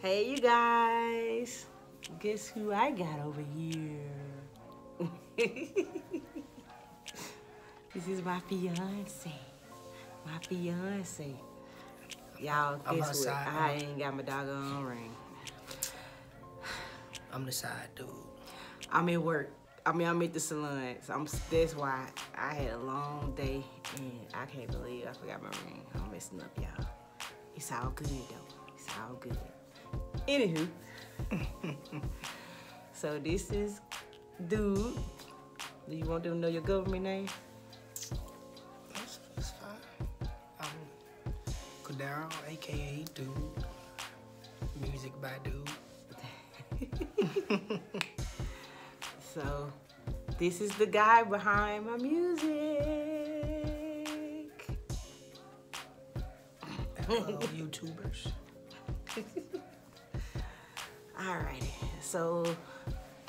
Hey, you guys. Guess who I got over here? This is my fiance. My fiance. Y'all, I'm guess what? outside. I ain't got my doggone ring. I'm the side dude. I'm at work. I'm at the salon. So that's why I had a long day and I can't believe I forgot my ring. I'm messing up, y'all. It's all good though. It's all good. Anywho, so this is Dude. Do you want them to know your government name? That's fine. I'm Kadaro, aka Dude. Music by Dude. So this is the guy behind my music. Hello, YouTubers. Alrighty, so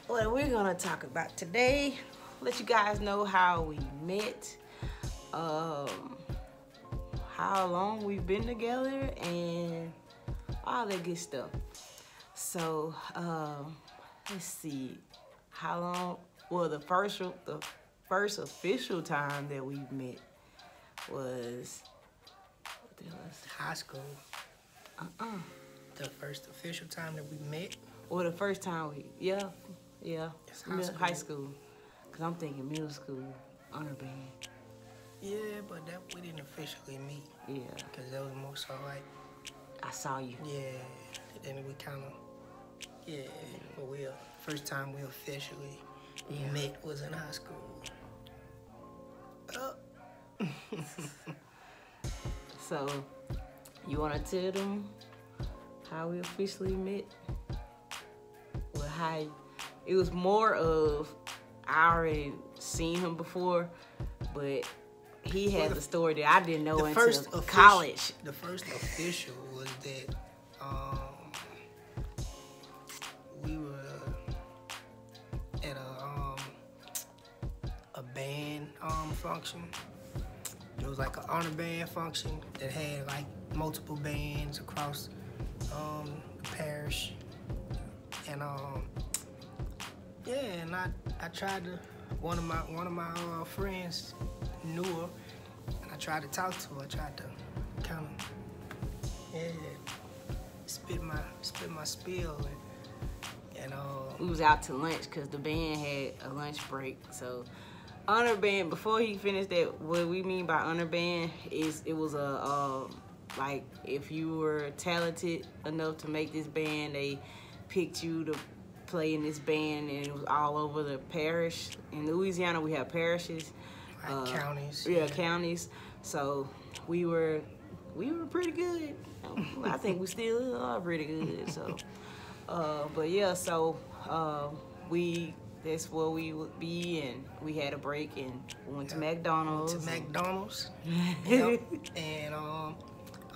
what we're gonna talk about today, let you guys know how we met, how long we've been together, and all that good stuff. So let's see, how long? Well, the first official time that we met was High school. The first official time that we met. Well, the first time yeah, It's high school. Cause I'm thinking middle school, honor band. Yeah, but that we didn't officially meet. Yeah, Cause that was more so like, I saw you. yeah. Then we kind of, yeah. But first time we officially met was in high school. So, you wanna tell them how we officially met? Well, how it was more of I already seen him before, but he had the story that I didn't know until college. The first official was that we were at a band function. It was like an honor band function that had like multiple bands across the parish, and yeah, and I tried to one of my friends knew her, and I tried to talk to her. I tried to kind of spit my spiel, and We was out to lunch because the band had a lunch break. So honor band, before he finished that, what we mean by honor band is it was a like if you were talented enough to make this band, they picked you to play in this band, and it was all over the parish. In Louisiana, we have parishes, like counties. Yeah, counties. So we were pretty good. I think we still are pretty good. So, but yeah, so that's where we would be, and we had a break and we went to McDonald's. Yep. And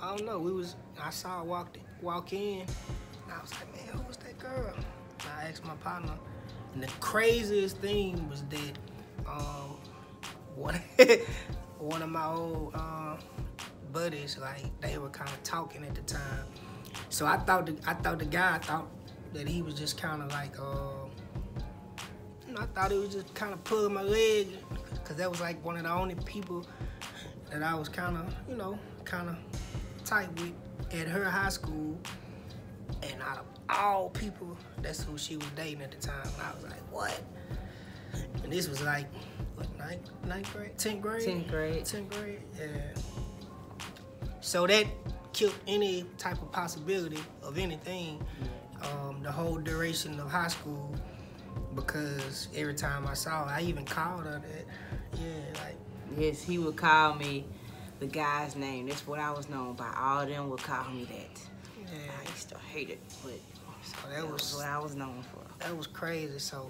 I don't know. I saw her walk in. And I was like, man, who was that girl? And I asked my partner, and the craziest thing was that one of my old buddies, like they were kind of talking at the time. So I thought the guy thought that he was just kind of like I thought he was just kind of pulling my leg, because that was like one of the only people that I was kind of tight with at her high school. And out of all people, that's who she was dating at the time. And I was like, what? And this was like, what, ninth grade? 10th grade? 10th grade. 10th grade, yeah. So that killed any type of possibility of anything the whole duration of high school, because every time I saw her, I even called her that. Yeah, like. Yes, he would call me the guy's name. That's what I was known by. All of them would call me that. Yeah. I used to hate it, but so that was what I was known for. That was crazy. So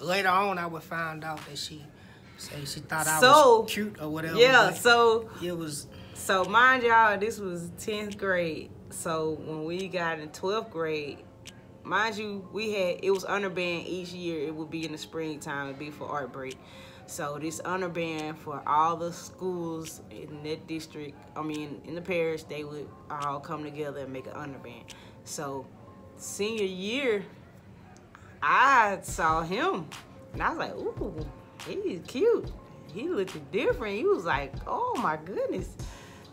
later on, I would find out that she thought I was cute or whatever. Yeah, so it was. So mind y'all, this was 10th grade. So when we got in 12th grade, mind you, it was honor band each year. It would be in the springtime. It'd be for art break. So this honor band for all the schools in that district, in the parish, they would all come together and make an honor band. So senior year, I saw him, and I was like, ooh, he's cute. He looked different. He was like, oh my goodness.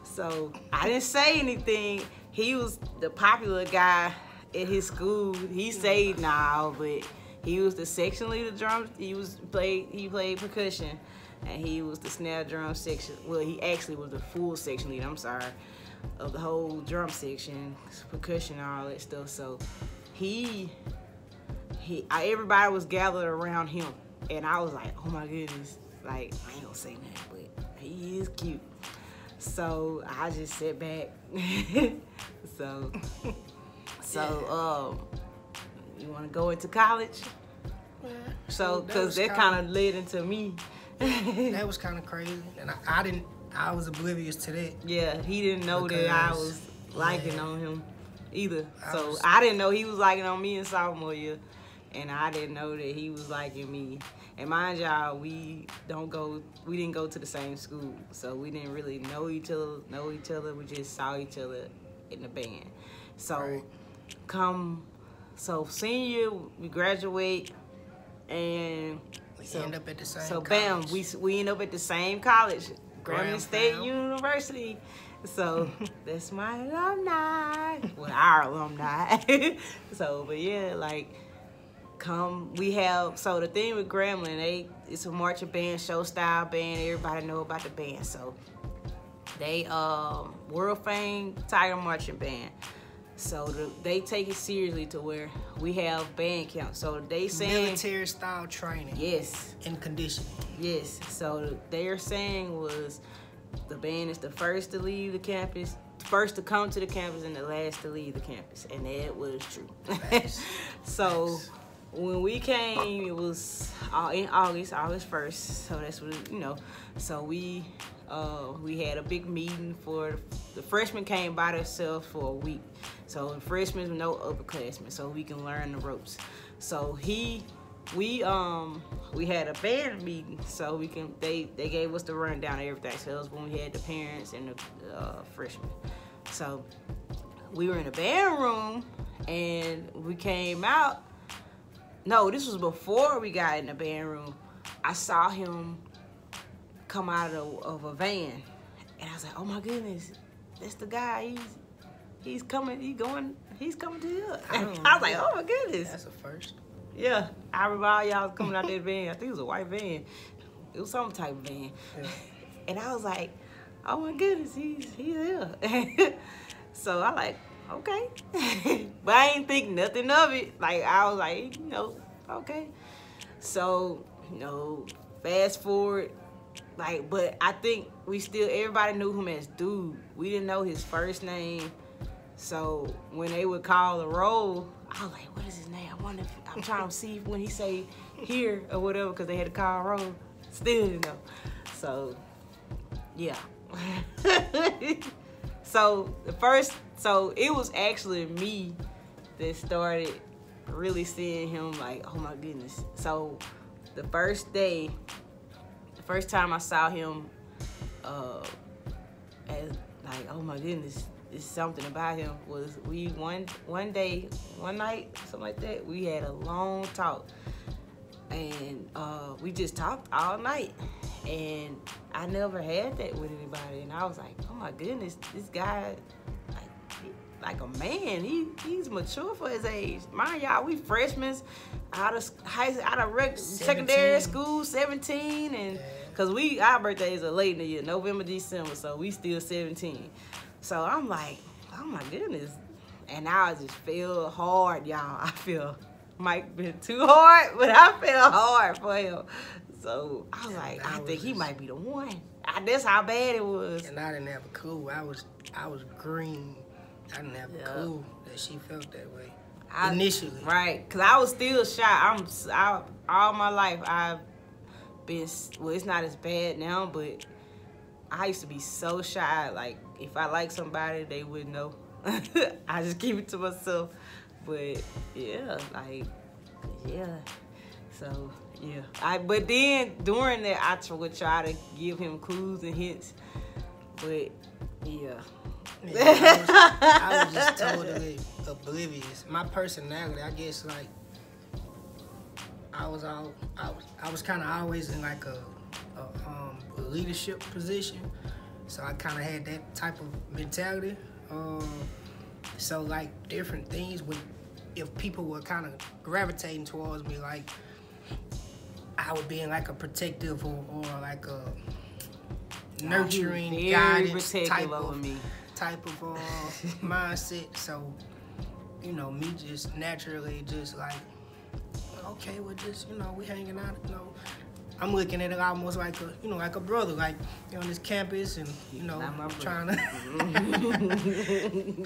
So I didn't say anything. He was the popular guy at his school. He stayed now, but he was the section leader drums. He played percussion, and he was the snare drum section. Well, he actually was the full section leader, I'm sorry, of the whole drum section, percussion, and all that stuff. So everybody was gathered around him, and I was like, oh my goodness, like, I ain't gonna say nothing, but he is cute. So I just sat back. so you want to go into college? Yeah. So, cause that kind of led into me. That was kind of crazy, and I was oblivious to that. Yeah, he didn't know that I was liking on him either. So I didn't know he was liking on me in sophomore year, and I didn't know that he was liking me. And mind y'all, we didn't go to the same school, so we didn't really know each other. We just saw each other in the band. So senior year, we graduate, and we end up at the same so college. bam, we end up at the same college, Graham State University. So that's my alumni. Well, our alumni. So, but yeah, like, so the thing with Grambling, it's a marching band, show style band. Everybody know about the band. So they world famed Tiger marching band. So they take it seriously to where we have band camp. So they saying military style training. Yes. And conditioning. Yes. So their saying was the band is the first to leave the campus, first to come to the campus, and the last to leave the campus. And that was true. So when we came, it was in August 1st. So that's what, so we had a big meeting for the freshmen came by themselves for a week. So the freshmen, no upperclassmen, so we can learn the ropes. So we had a band meeting, so they gave us the rundown of everything. So that was when we had the parents and the freshmen. So we were in the band room, and we came out. No, this was before we got in the band room. I saw him come out of a van, and I was like, oh my goodness, that's the guy. He's coming to you. I was like, oh my goodness. That's a first. Yeah, I remember all y'all was coming out that van. I think it was a white van. It was some type of van. Yeah. And I was like, oh my goodness, he's here. So I like, okay. But I ain't think nothing of it. Like, I was like, okay. So, fast forward. Like, but I think everybody knew him as Dude. We didn't know his first name. So when they would call the roll, I was like, what is his name? I'm trying to see when he say here or whatever, because they had to call roll. Still didn't know. So, yeah. So it was actually me that started really seeing him like, oh my goodness. So the first time I saw him, as like, oh my goodness, it's something about him, was one night, something like that, we had a long talk, and we just talked all night, and I never had that with anybody, and I was like, oh my goodness, this guy, like a man, he's mature for his age. Mind y'all, we freshmen out of secondary school, 17, and cause our birthdays are late in the year, November, December, so we still 17. So I'm like, oh my goodness. And I just feel hard, y'all. I feel might be too hard, but I feel hard for him. So I was like, I think he might be the one. That's how bad it was. And I didn't have a clue. I was green. I didn't have a clue that she felt that way initially. Right, because I was still shy. All my life I've been, well, it's not as bad now, but I used to be so shy. Like, if I like somebody, they wouldn't know. I just keep it to myself. But yeah, so yeah. But then during that, I would try to give him clues and hints. But yeah, Yeah, I was just totally oblivious. My personality, I guess, like I was kind of always in like a leadership position, so I kind of had that type of mentality. So like different things if people were kind of gravitating towards me, like I would be in like a protective or like a nurturing guidance type of mindset. So you know, me just naturally just like, okay, well, just, you know, we hanging out, you know. I'm looking at it almost like a, you know, like a brother, like, you know, on this campus, and, you know, trying to,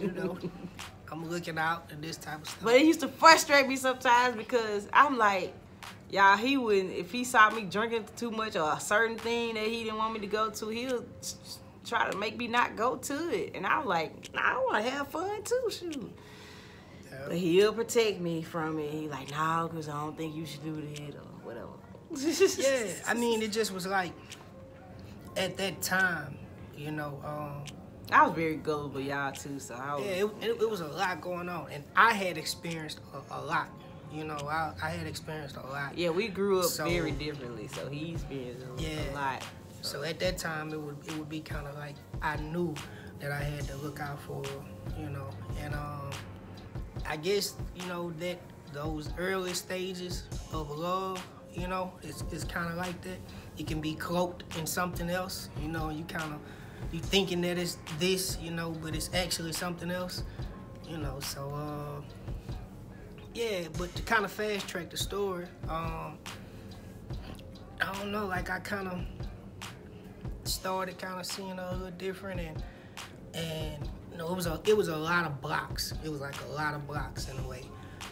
you know, I'm looking out and this type of stuff. But it used to frustrate me sometimes because I'm like, y'all, he wouldn't, if he saw me drinking too much or a certain thing that he didn't want me to go to, he'll try to make me not go to it. And I'm like, nah, I want to have fun too, shoot. But he'll protect me from it. He like, no, because I don't think you should do that or whatever. Yeah, I mean, it just was like, at that time, you know. I was very gullible, y'all, too, so I was... Yeah, it was a lot going on. And I had experienced a lot. You know, I had experienced a lot. Yeah, we grew up very differently, so he experienced a lot. So at that time, it would be kind of like, I knew that I had to look out for, you know, and I guess, you know, that those early stages of love, you know, it's kind of like that. It can be cloaked in something else, you know, you thinking that it's this, you know, but it's actually something else, you know, so, yeah, but to kind of fast track the story, I don't know, like I kind of started kind of seeing a little different, and you know, it was a lot of blocks. It was like a lot of blocks in a way.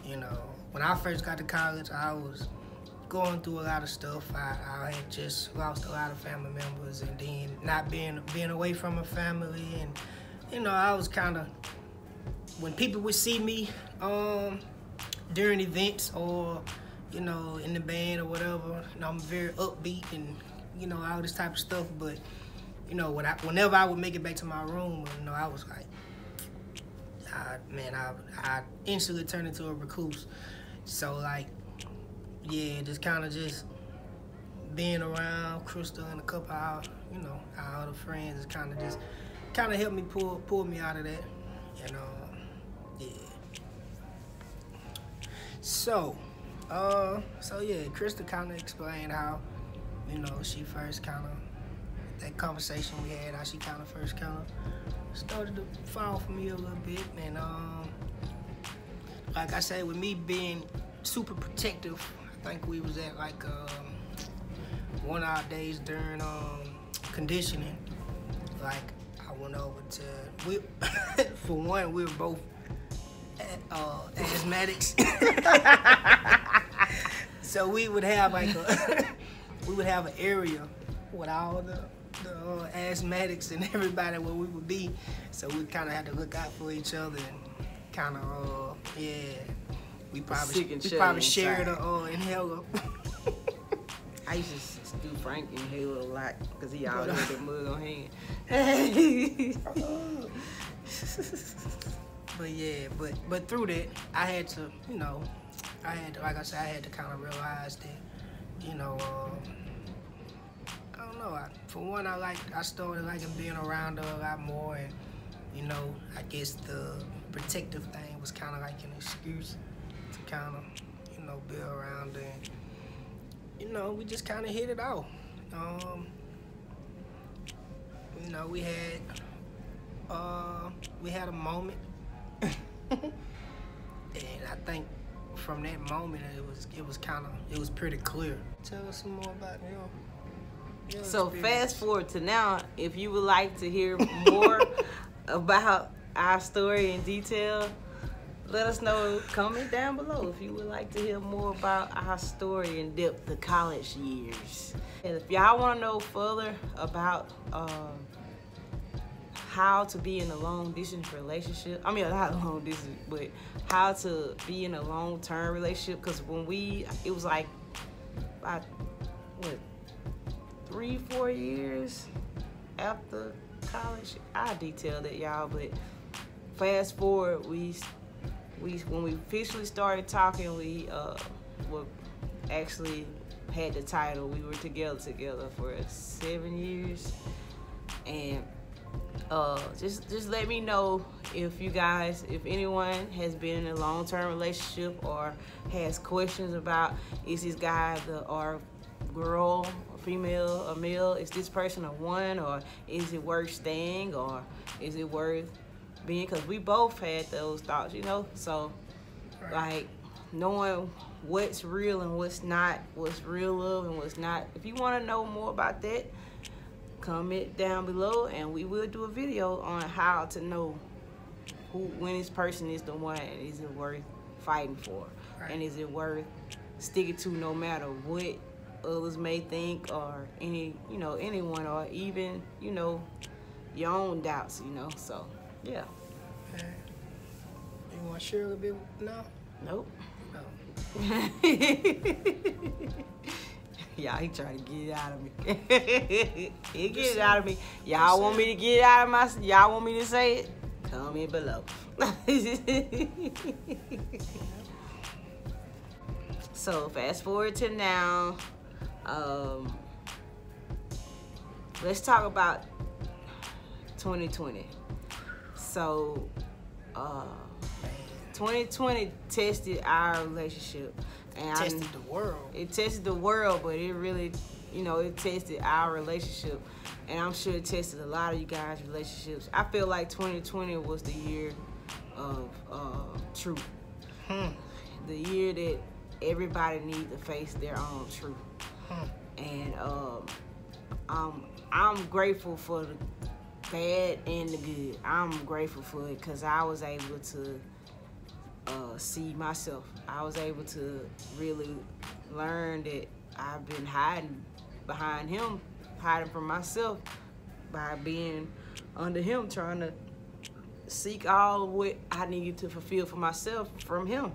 You know, when I first got to college, I was going through a lot of stuff. I had just lost a lot of family members, and then not being away from my family, and you know, I was kind of, when people would see me during events or you know, in the band or whatever, you know, I'm very upbeat and you know, all this type of stuff, but you know, whenever I would make it back to my room, you know, I was like, I instantly turned into a recluse. So like, yeah, just kind of just being around Crystal and a couple of, you know, our other friends is kind of helped me pull me out of that, you know, yeah. So yeah, Crystal kind of explained how, you know, she first kind of, that conversation we had, how she kind of first kind of started to fall for me a little bit. And like I said, with me being super protective, I think we was at like one of our days during conditioning. Like I went over to, for one, we were both asthmatics. So we would have like an area with all the asthmatics and everybody where we would be, so we kind of had to look out for each other and kind of yeah, we probably shared a inhaler. I used to do Frank inhaler a lot because he always had that mug on hand. But yeah, but through that, I had to, you know, like I said, I had to kind of realize that, you know, I don't know. For one, I started liking being around her a lot more, and you know, I guess the protective thing was kind of like an excuse to kind of, you know, be around her. And, you know, we just kind of hit it off. You know, we had a moment, and I think from that moment it was pretty clear. Tell us some more about your So experience. fast forward to now, if you would like to hear more about our story in detail, let us know, comment down below if you would like to hear more about our story in depth, the college years. And if y'all want to know further about how to be in a long distance relationship, I mean not long distance, but how to be in a long-term relationship, because when it was like about, what, 3-4 years after college. I detailed it, y'all, but fast forward, we when we officially started talking, we were actually had the title. We were together for 7 years, and just let me know if anyone has been in a long-term relationship or has questions about, is this guy or girl, or female, or male, is this person a one, or is it worth staying, or is it worth being? Because we both had those thoughts, you know. So like knowing what's real and what's not, what's real love and what's not. If you want to know more about that, comment down below and we will do a video on how to know when this person is the one, and is it worth fighting for, and is it worth sticking to no matter what others may think, or anyone, or even your own doubts, so yeah. Okay. You want to share a little bit now? Nope. No. Yeah, he trying to get it out of me. He get it out of me. Y'all want me to get it out of y'all want me to say it? Comment below. So fast forward to now. Let's talk about 2020. So 2020 tested our relationship. And tested the world. It tested the world, but it really, it tested our relationship. And I'm sure it tested a lot of you guys' relationships. I feel like 2020 was the year of truth. The year that everybody needs to face their own truth. And I'm grateful for the bad and the good. I'm grateful for it because I was able to see myself. I was able to really learn that I've been hiding behind him, hiding from myself by being under him, trying to seek all of what I needed to fulfill for myself from him.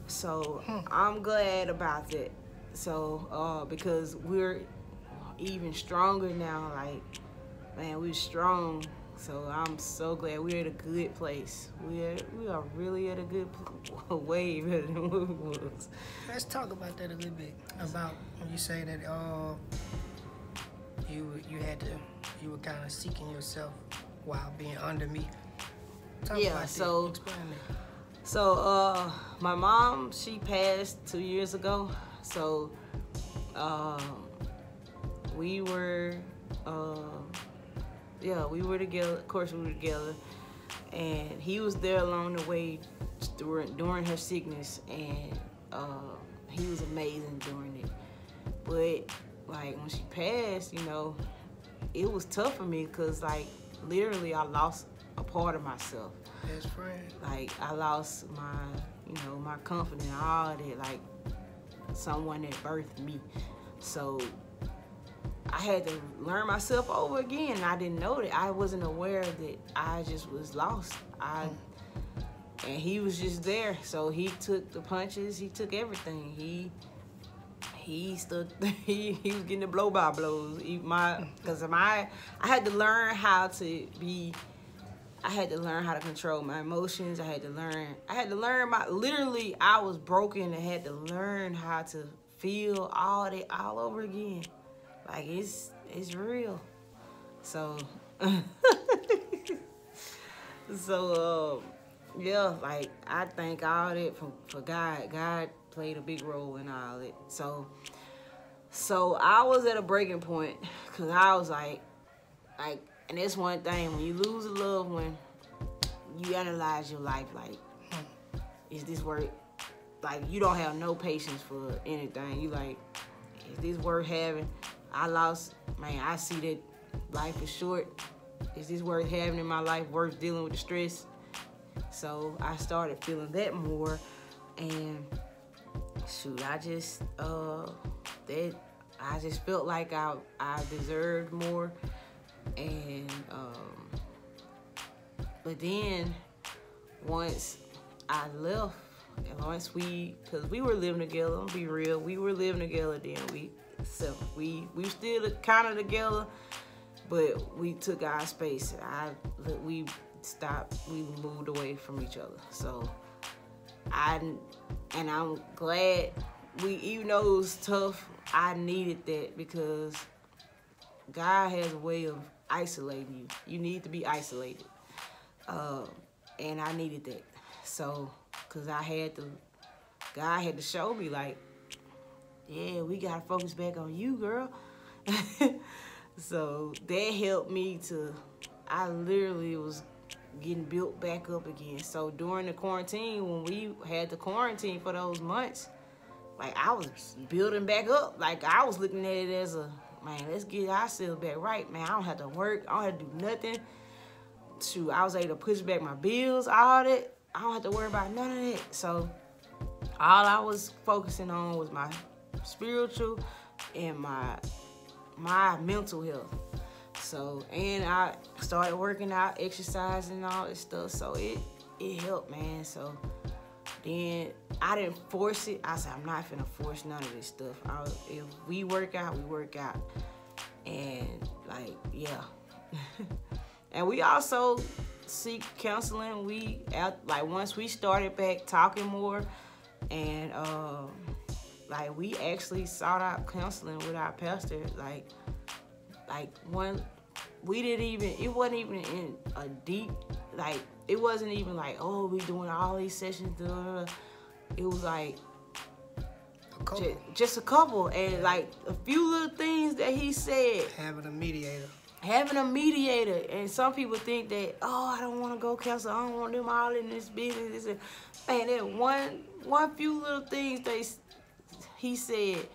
So I'm glad about that. So because we're even stronger now, like, man, we're strong. So I'm so glad we're at a good place. We are really at a good way better than what we was. Let's talk about that a little bit. About when you say that you were kind of seeking yourself while being under me. Talk about so that. Explain that. So my mom, she passed 2 years ago. So we were we were together. Of course, we were together, and he was there along the way during her sickness, and he was amazing during it. But like when she passed, it was tough for me because like literally I lost a part of myself. Best friend. Like I lost my, my confidence, all of that. Like someone that birthed me, so I had to learn myself over again. And I didn't know that. I wasn't aware that I just was lost. And he was just there. So he took the punches. He took everything. He was getting the blow by blows. Because I had to learn how to be. I had to learn how to control my emotions. I had to learn literally I was broken and had to learn how to feel all that all over again. Like it's real. So yeah, like I thank all that for God. God played a big role in all it. So I was at a breaking point because I was like, and that's one thing, when you lose a loved one, you analyze your life like, is this worth, like you don't have no patience for anything. You like, is this worth having? I see that life is short. Is this worth having in my life, worth dealing with the stress? So I started feeling that more, and shoot, I just felt like I deserved more. And but then once I left, and because we were living together, I'm gonna be real, we were living together then. We still kind of together, but we took our space. We moved away from each other. So I'm glad even though it was tough, I needed that because God has a way of isolating you. You need to be isolated. And I needed that. So, cause God had to show me like, yeah, we gotta focus back on you, girl. So that helped me I literally was getting built back up again. So during the quarantine, when we had the quarantine for those months, like I was building back up. Like I was looking at it as man, let's get ourselves back right, man. I don't have to work. I don't have to do nothing. Shoot, I was able to push back my bills, all that. I don't have to worry about none of that. So all I was focusing on was my spiritual and my mental health. So, and I started working out, exercising, and all that stuff. So it helped, man. So then I didn't force it. I said, I'm not finna force none of this stuff. If we work out, we work out. And like, yeah. And we also seek counseling. Once we started back talking more, and we actually sought out counseling with our pastor. It wasn't even in a deep, it wasn't even like, oh, we doing all these sessions. It was like just a couple, and like a few little things that he said. Having a mediator. And some people think that, oh, I don't want to go counsel. I don't want them all in this business. Man, that one few little things he said,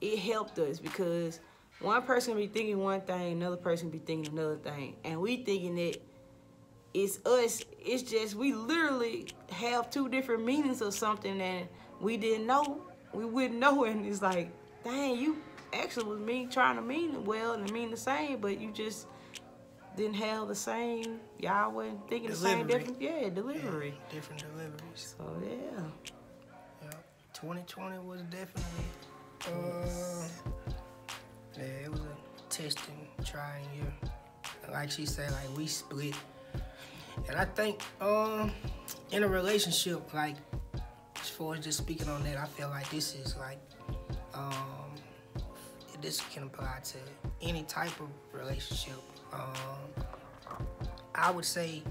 it helped us because one person be thinking one thing, another person be thinking another thing, and we thinking that it's us. It's just we literally have two different meanings of something that we didn't know. We wouldn't know, and it's like, dang, you actually was trying to mean it well and mean the same, but you just didn't have the same. Y'all wasn't thinking delivery. The same different, delivery. Yeah, different deliveries. So yeah. 2020 was definitely it was a testing, trying year. Like she said, like we split. And I think in a relationship, like as far as just speaking on that, I feel like this is like this can apply to any type of relationship. I would say,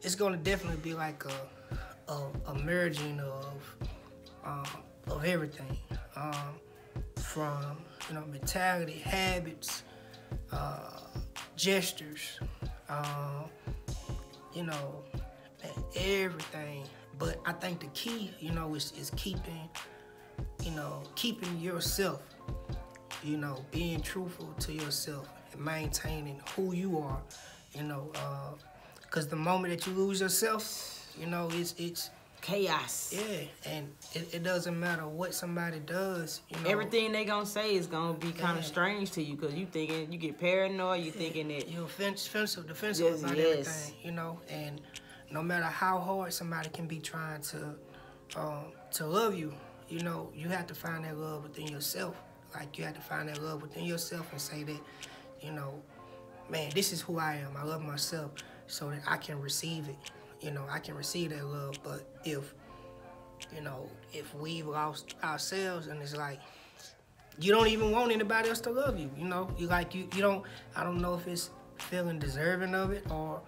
it's gonna definitely be like a merging of everything, from mentality, habits, gestures, everything. But I think the key, is keeping yourself, being truthful to yourself and maintaining who you are, because the moment that you lose yourself, it's chaos. Yeah, and it doesn't matter what somebody does, Everything they gonna say is gonna be kind of strange to you, because you get paranoid, you thinking that you're defensive about everything, and no matter how hard somebody can be trying to love you, you have to find that love within yourself. Like, you have to find that love within yourself and say that, man, this is who I am. I love myself so that I can receive it. I can receive that love. But if we've lost ourselves and it's like, you don't even want anybody else to love you, you don't, I don't know if it's feeling deserving of it or,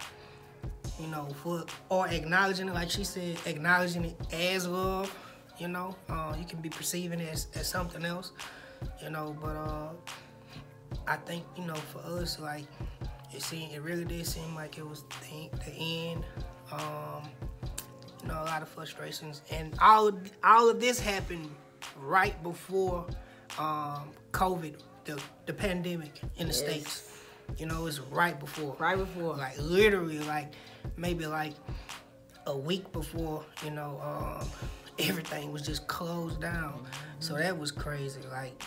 or acknowledging it, like she said, acknowledging it as love, you can be perceiving it as something else, but I think, for us, like, it really did seem like it was the end. A lot of frustrations, and all of this happened right before COVID, the pandemic in the States. It's right before. Like, literally, like, maybe like a week before, everything was just closed down. Mm-hmm. So that was crazy, like,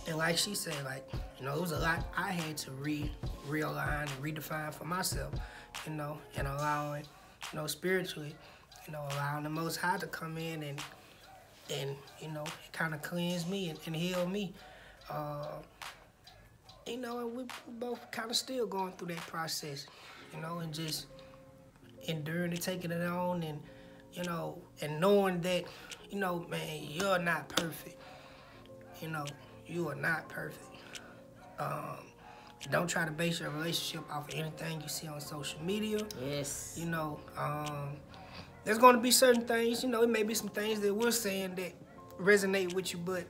and like she said, like, it was a lot I had to realign and redefine for myself, and allowing, spiritually, allowing the Most High to come in and you know, it kind of cleansed me and healed me. You know, and we both kind of still going through that process, you know, and just enduring and taking it on, and you know, and knowing that, you know, man, you're not perfect. You know, you are not perfect. Don't try to base your relationship off of anything you see on social media. Yes. You know, there's going to be certain things, you know, it may be some things that we're saying that resonate with you, but,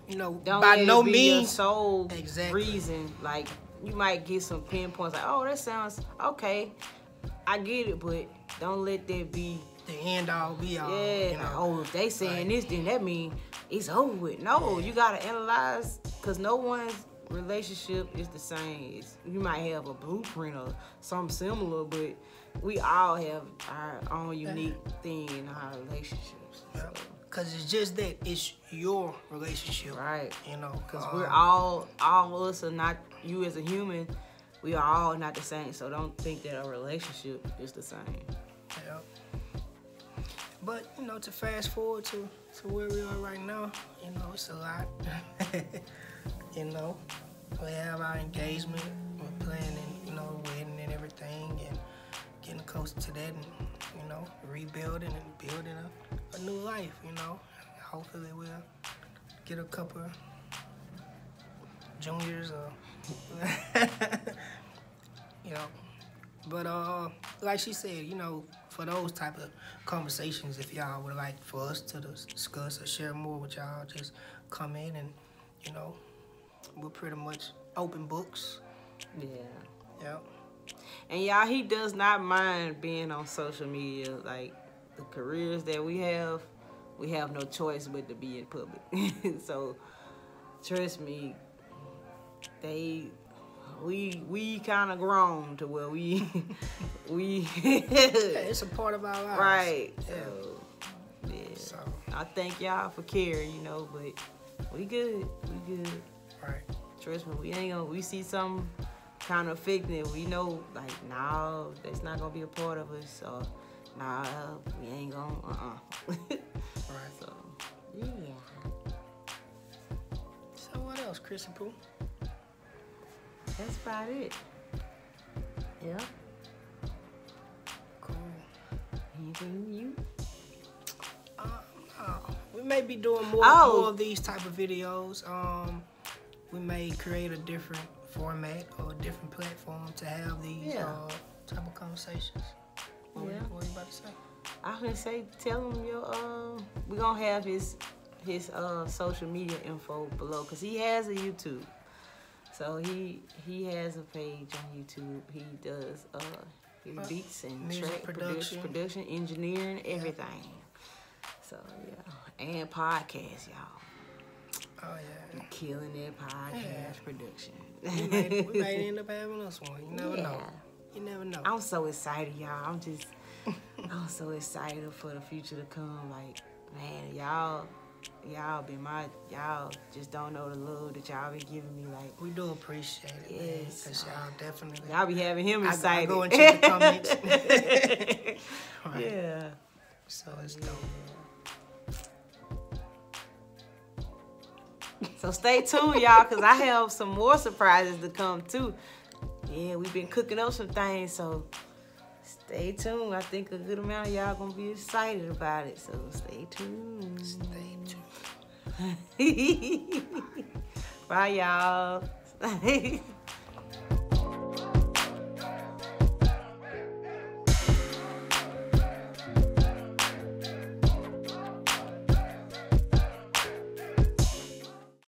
you know, don't by let no it be means. your sole Exactly. reason. Like, you might get some pinpoints like, oh, that sounds okay. I get it, but don't let that be The end all be all. yeah, You know? oh, if they saying Like, this, then that mean it's over with. No, you gotta analyze, because no one's relationship is the same. You might have a blueprint or something similar, but we all have our own unique thing in our relationships. So. Cause it's just that it's your relationship, Right. You know, Because we're all of us are not, you as a human, we are all not the same. So don't think that our relationship is the same. Yeah. But, you know, to fast forward to where we are right now, you know, it's a lot. You know, we have our engagement, we're planning, you know, wedding and everything, and getting closer to that, and, you know, rebuilding and building a new life, you know. Hopefully we'll get a couple juniors or, you know. But, like she said, you know, for those type of conversations, if y'all would like for us to discuss or share more with y'all, just come in and, you know, we're pretty much open books. Yeah. Yep. And y'all, he does not mind being on social media. Like, the careers that we have no choice but to be in public. So, trust me, we kind of grown to where we Yeah, it's a part of our lives. right. Yeah. So, yeah. So, I thank y'all for caring, you know, but we good. right. Trust me, we see something kind of affecting it. We know, like, no, that's not gonna be a part of us. So, nah, we ain't gonna, Right. So, yeah. So what else, Chrissy Pooh? That's about it. Yeah. Cool. Anything new? We may be doing more of these type of videos. We may create a different format or a different platform to have these type of conversations. What are you about to say? I was gonna say, tell him we're gonna have his social media info below, because he has a YouTube. So he has a page on YouTube. He does his beats and music track production, engineering, everything. So yeah, and podcast, y'all. Oh yeah, killing that podcast production. we may end up having us one. You never know. You never know. I'm so excited, y'all. I'm so excited for the future to come. Like, man, y'all just don't know the love that y'all been giving me. Like, we do appreciate it, man. Cause y'all definitely. Y'all be having him excited. I go and check the comments. Right. Yeah. So it's dope. So stay tuned, y'all, because I have some more surprises to come, too. Yeah, we've been cooking up some things, so stay tuned. I think a good amount of y'all going to be excited about it, so stay tuned. Stay tuned. Bye, y'all.